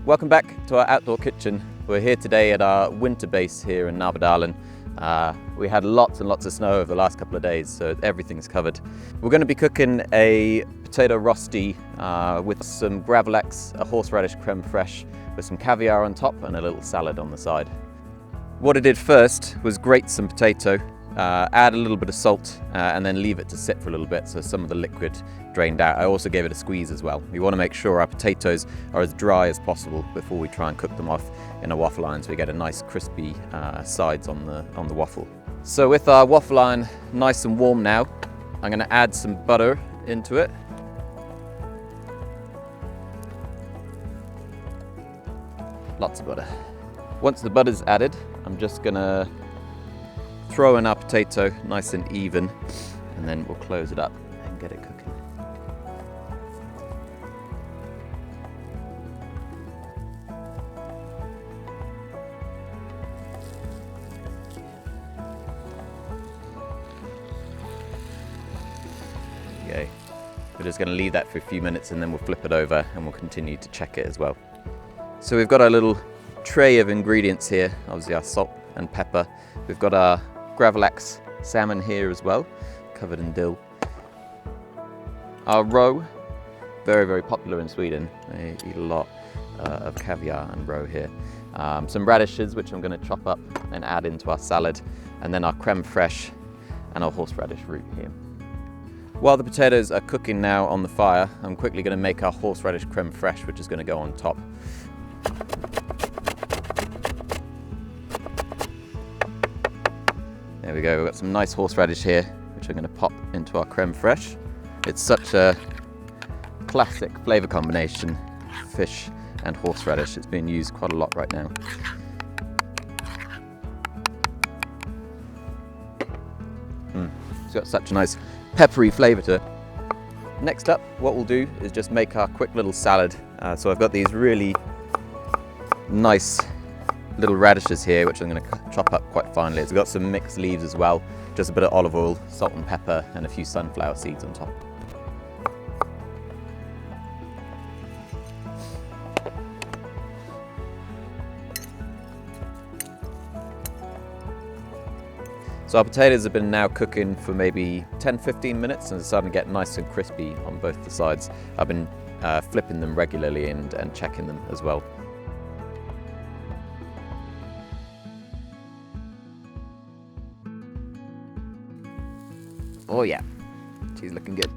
Welcome back to our outdoor kitchen. We're here today at our winter base here in Nabadalen. We had lots and lots of snow over the last couple of days, so everything's covered. We're going to be cooking a potato rosti with some Gravlax, a horseradish creme fraiche, with some caviar on top and a little salad on the side. What I did first was grate some potato, add a little bit of salt and then leave it to sit for a little bit so some of the liquid drained out. I also gave it a squeeze as well. We want to make sure our potatoes are as dry as possible before we try and cook them off in a waffle iron so we get a nice crispy sides on the waffle. So with our waffle iron nice and warm now, I'm going to add some butter into it. Lots of butter. Once the butter's added, I'm just going to throw in our potato nice and even, and then we'll close it up and get it cooking. Okay, we're just going to leave that for a few minutes and then we'll flip it over and we'll continue to check it as well. So we've got our little tray of ingredients here, obviously our salt and pepper. We've got our Gravlax salmon here as well, covered in dill. Our roe, very, very popular in Sweden. They eat a lot of caviar and roe here. Some radishes, which I'm going to chop up and add into our salad. And then our creme fraiche and our horseradish root here. While the potatoes are cooking now on the fire, I'm quickly going to make our horseradish creme fraiche, which is going to go on top. There we go, we've got some nice horseradish here, which I'm going to pop into our creme fraiche. It's such a classic flavour combination, fish and horseradish. It's being used quite a lot right now. It's got such a nice peppery flavour to it. Next up, what we'll do is just make our quick little salad. So I've got these really nice little radishes here, which I'm going to chop up quite finely. It's got some mixed leaves as well, just a bit of olive oil, salt and pepper, and a few sunflower seeds on top. So our potatoes have been now cooking for maybe 10-15 minutes and it's starting to get nice and crispy on both the sides. I've been flipping them regularly and checking them as well. Oh yeah, she's looking good.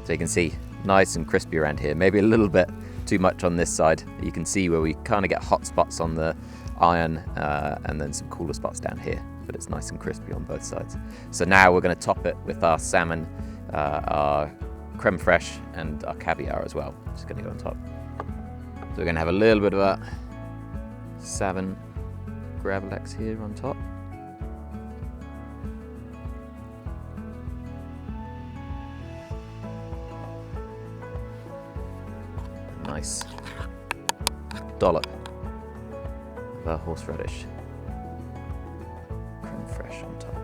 So you can see, nice and crispy around here. Maybe a little bit too much on this side. You can see where we kind of get hot spots on the iron and then some cooler spots down here. But it's nice and crispy on both sides. So now we're going to top it with our salmon, our creme fraiche and our caviar as well. Just going to go on top. So we're going to have a little bit of our salmon Gravlax here on top. Nice dollop of our horseradish creme fraiche on top.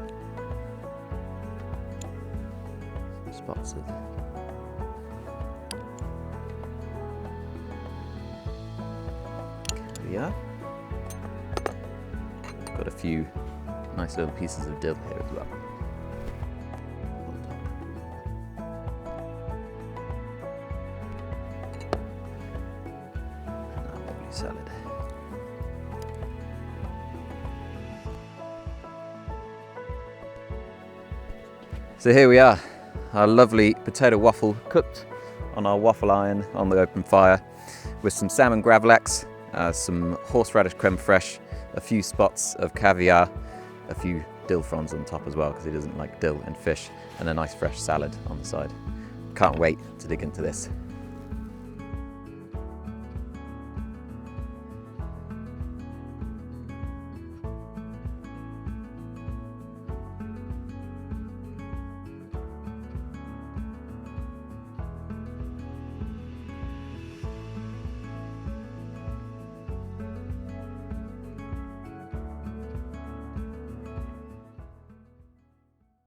Some spots of caviar. Got a few nice little pieces of dill here as well. Salad. So here we are, our lovely potato waffle cooked on our waffle iron on the open fire with some salmon Gravlax, some horseradish creme fraiche, a few spots of caviar, a few dill fronds on top as well because he doesn't like dill and fish, and a nice fresh salad on the side. Can't wait to dig into this.